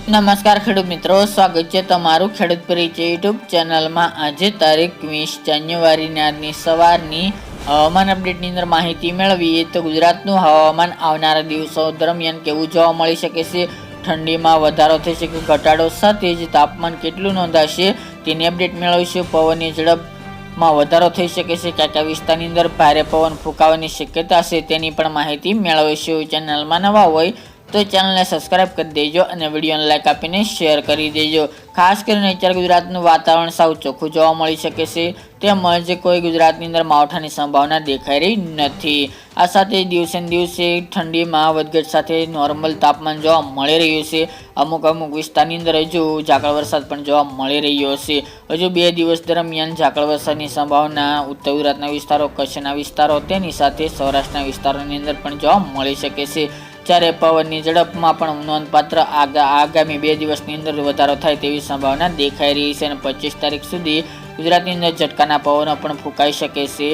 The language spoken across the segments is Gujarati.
નમસ્કાર ખેડૂત મિત્રો, સ્વાગત છે તમારું ખેડૂત પરિચય યુટ્યુબ ચેનલમાં। આજે તારીખ 20 જાન્યુઆરીની આજની સવારની હવામાન અપડેટની અંદર માહિતી મેળવીએ તો ગુજરાતનું હવામાન આવનારા દિવસો દરમિયાન કેવું જોવા મળી શકે છે, ઠંડીમાં વધારો થશે કે ઘટાડો, સાથે જ તાપમાન કેટલું નોંધાશે તેની અપડેટ મેળવીશું। પવનની ઝડપમાં વધારો થઈ શકે છે, કયા વિસ્તારની અંદર ભારે પવન ફૂંકાવાની શક્યતા છે તેની પણ માહિતી મેળવીશું। ચેનલમાં નવા હોય તો ચેનલને સબસ્ક્રાઇબ કરી દેજો અને વિડીયોને લાઈક આપીને શેર કરી દેજો। ખાસ કરીને અત્યારે ગુજરાતનું વાતાવરણ સાવ ચોખ્ખું જોવા મળી શકે છે, તેમજ કોઈ ગુજરાતની અંદર માવઠાની સંભાવના દેખાઈ રહી નથી। આ સાથે દિવસે ને દિવસે ઠંડીમાં વધઘટ સાથે નોર્મલ તાપમાન જોવા મળી રહ્યું છે। અમુક વિસ્તારની અંદર હજુ ઝાકળ વરસાદ પણ જોવા મળી રહ્યો છે। હજુ 2 દિવસ દરમિયાન ઝાકળ વરસાદની સંભાવના ઉત્તર ગુજરાતના વિસ્તારો, કચ્છના વિસ્તારો, તેની સાથે સૌરાષ્ટ્રના વિસ્તારોની અંદર પણ જોવા મળી શકે છે। જ્યારે પવનની ઝડપમાં પણ નોંધપાત્ર આગામી 2 દિવસની અંદર વધારો થાય તેવી સંભાવના દેખાઈ રહી છે અને 25 તારીખ સુધી ગુજરાતની અંદર ઝટકાના પવનો પણ ફૂંકાઈ શકે છે।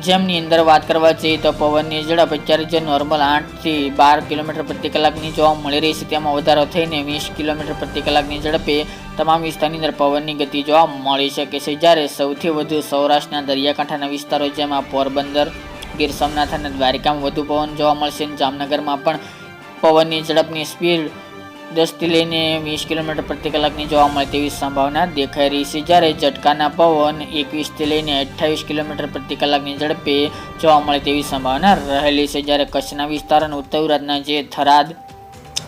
જેમની અંદર વાત કરવા જઈએ તો પવનની ઝડપ અત્યારે જે નોર્મલ 8 થી 12 કિલોમીટર પ્રતિ કલાકની જોવા મળી રહી છે, તેમાં વધારો થઈને 20 કિલોમીટર પ્રતિ કલાકની ઝડપે તમામ વિસ્તારની અંદર પવનની ગતિ જોવા મળી શકે છે। જ્યારે સૌથી વધુ સૌરાષ્ટ્રના દરિયાકાંઠાના વિસ્તારો જેમાં પોરબંદર, ગીર સોમનાથ અને દ્વારિકામાં વધુ પવન જોવા મળશે। જામનગરમાં પણ પવનની ઝડપની સ્પીડ 10 થી લઈને 20 કિલોમીટર પ્રતિ કલાકની જોવા મળે તેવી સંભાવના દેખાઈ રહી છે। જ્યારે ઝટકાના પવન 21 થી લઈને 28 કિલોમીટર પ્રતિ કલાકની ઝડપે જોવા મળે તેવી સંભાવના રહેલી છે। જ્યારે કચ્છના વિસ્તાર અને ઉત્તર ગુજરાતના જે થરાદ,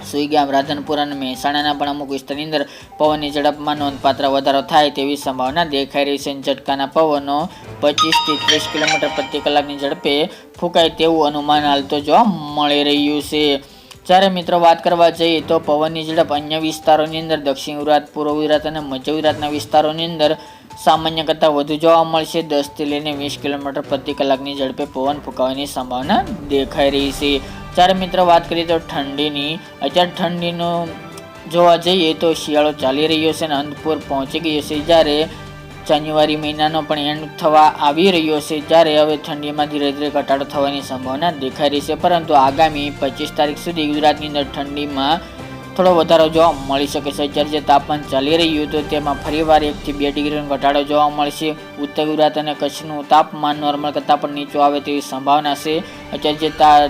સુઈગામ, રાધનપુર અને મહેસાણાના પણ અમુક વિસ્તારની અંદર પવનની ઝડપમાં નોંધપાત્ર વધારો થાય તેવી સંભાવના દેખાઈ રહી છે। ઝટકાના પવનો 25 થી 30 કિલોમીટર પ્રતિ કલાકની ઝડપે ફૂંકાય તેવું અનુમાન હાલ તો જોવા મળી રહ્યું છે। જ્યારે મિત્રો વાત કરવા જઈએ તો પવનની ઝડપ અન્ય વિસ્તારોની અંદર દક્ષિણ ગુજરાત, પૂર્વ ગુજરાત અને મધ્ય ગુજરાતના વિસ્તારોની અંદર સામાન્ય કરતાં વધુ જોવા મળશે। 10 થી લઈને 20 કિલોમીટર પ્રતિ કલાકની ઝડપે પવન ફૂંકાવાની સંભાવના દેખાઈ રહી છે। જ્યારે મિત્રો વાત કરીએ તો ઠંડીની, અત્યારે ઠંડીનું જોવા જઈએ તો શિયાળો ચાલી રહ્યો છે અને અંત પર પહોંચી ગયો છે। જ્યારે જાન્યુઆરી મહિનાનો પણ એન્ડ થવા આવી રહ્યો છે, જ્યારે હવે ઠંડીમાં ધીરે ધીરે ઘટાડો થવાની સંભાવના દેખાઈ રહી છે। પરંતુ આગામી 25 તારીખ સુધી ગુજરાતની અંદર ઠંડીમાં થોડો વધારો જોવા મળી શકે છે। અત્યારે જે તાપમાન ચાલી રહ્યું હતું તેમાં ફરીવાર 1 થી 2 ડિગ્રીનો ઘટાડો જોવા મળશે। ઉત્તર ગુજરાત અને કચ્છનું તાપમાન નોર્મલ કરતાં પણ નીચું આવે તેવી સંભાવના છે। અત્યારે જે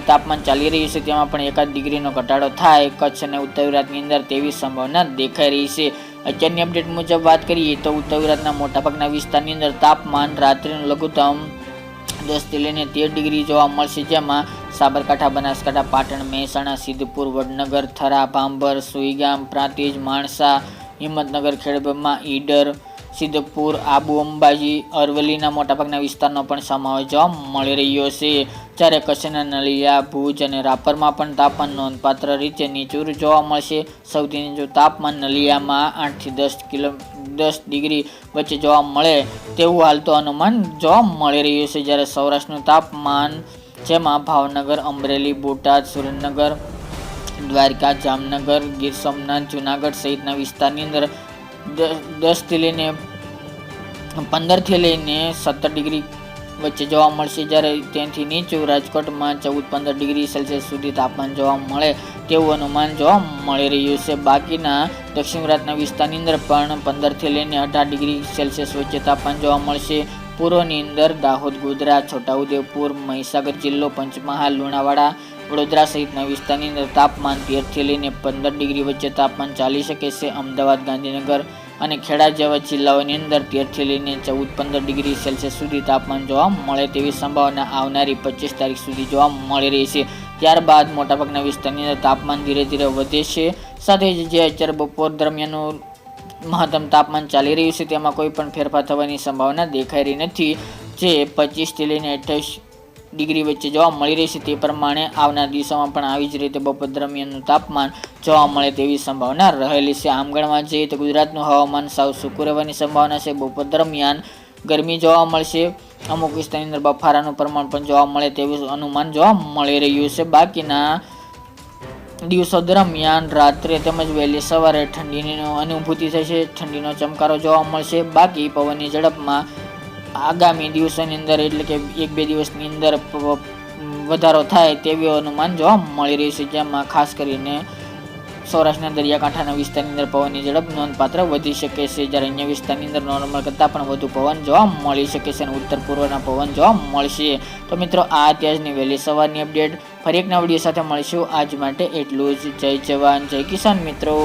તાપમાન ચાલી રહ્યું છે તેમાં પણ 1 ડિગ્રીનો ઘટાડો થાય કચ્છ અને ઉત્તર ગુજરાતની અંદર તેવી સંભાવના દેખાઈ રહી છે। અત્યારની અપડેટ મુજબ વાત કરીએ તો ઉત્તર ગુજરાતના મોટાભાગના વિસ્તારની અંદર તાપમાન રાત્રિનું લઘુત્તમ 10 થી લઈને 13 ડિગ્રી જોવા મળશે। જેમાં સાબરકાંઠા, બનાસકાંઠા, પાટણ, મહેસાણા, સિદ્ધપુર, વડનગર, થરા, ભાંભર, સુઈગામ, પ્રાંતિજ, માણસા, હિંમતનગર, ખેડબ્રહ્મા, ઈડર, સિદ્ધપુર, આબુ, અંબાજી, અરવલ્લીના મોટાભાગના વિસ્તારનો પણ સમાવેશ જોવા મળી રહ્યો છે। જ્યારે કચ્છના નલિયા, ભુજ અને રાપરમાં પણ તાપમાન નોંધપાત્ર રીતે નીચું જોવા મળશે। સૌથી નીચું તાપમાન નલિયામાં 8 થી 10 ડિગ્રી વચ્ચે જોવા મળે તેવું હાલ તો અનુમાન જોવા મળી રહ્યું છે। જ્યારે સૌરાષ્ટ્રનું તાપમાન જેમાં ભાવનગર, અમરેલી, બોટાદ, સુરેન્દ્રનગર, દ્વારિકા, જામનગર, ગીર સોમનાથ, જુનાગઢ સહિતના વિસ્તારની અંદર 10 થી લઈને 15 થી લઈને 17 ડિગ્રી વચ્ચે જોવા મળશે। જ્યારે તેનાથી નીચું રાજકોટમાં 14-15 ડિગ્રી સેલ્સિયસ સુધી તાપમાન જોવા મળે તેવું અનુમાન જોવા મળી રહ્યું છે। બાકીના દક્ષિણ ગુજરાતના વિસ્તારની અંદર પણ 15 થી લઈને 18 ડિગ્રી સેલ્સિયસ વચ્ચે તાપમાન જોવા મળશે। પૂર્વની અંદર દાહોદ, ગોધરા, છોટાઉદેપુર, મહીસાગર જિલ્લો, પંચમહાલ, લુણાવાડા, વડોદરા સહિતના વિસ્તારની અંદર તાપમાન 13 થી લઈને 15 ડિગ્રી વચ્ચે તાપમાન ચાલી શકે છે। અમદાવાદ, ગાંધીનગર અને ખેડા જેવા જિલ્લાઓની અંદર 13 થી લઈને 14-15 ડિગ્રી સેલ્સિયસ સુધી તાપમાન જોવા મળે તેવી સંભાવના આવનારી 25 તારીખ સુધી જોવા મળી રહી છે। ત્યારબાદ મોટાભાગના વિસ્તારની અંદર તાપમાન ધીરે ધીરે વધે છે। સાથે જ જે અત્યારે બપોર દરમિયાનનું મહત્તમ તાપમાન ચાલી રહ્યું છે તેમાં કોઈ પણ ફેરફાર થવાની સંભાવના દેખાઈ રહી નથી, જે 25 થી લઈને 28 ડિગ્રી વચ્ચે જોવા મળી રહી છે। તે પ્રમાણે આવનાર દિવસોમાં પણ આવી જ રીતે બપોર દરમિયાનનું તાપમાન જોવા મળે તેવી સંભાવના રહેલી છે। આમ ગણવા જઈએ તો ગુજરાતનું હવામાન સાવ સૂકું રહેવાની સંભાવના છે। બપોર દરમિયાન ગરમી જોવા મળશે, અમુક વિસ્તારની અંદર બફારાનું પ્રમાણ પણ જોવા મળે તેવું અનુમાન જોવા મળી રહ્યું છે। બાકીના દિવસો દરમિયાન રાત્રે તેમજ વહેલી સવારે ઠંડીની અનુભૂતિ થશે, ઠંડીનો ચમકારો જોવા મળશે। બાકી પવનની ઝડપમાં આગામી દિવસોની અંદર એટલે કે 1-2 દિવસની અંદર વધારો થાય તેવી અનુમાન જોવા મળી રહ્યું છે। જેમાં ખાસ કરીને સૌરાષ્ટ્રના દરિયાકાંઠાના વિસ્તારની અંદર પવનની ઝડપ નોંધપાત્ર વધી શકે છે, જ્યારે અન્ય વિસ્તારની અંદર નોર્મલ કરતાં પણ વધુ પવન જોવા મળી શકે છે અને ઉત્તર પૂર્વના પવન જોવા મળશે. તો મિત્રો આ અત્યારની વહેલી સવારની અપડેટ. ફરી એક નવા વિડીયો સાથે મળીશું. આજ માટે એટલું જ. જય જવાન જય કિસાન મિત્રો.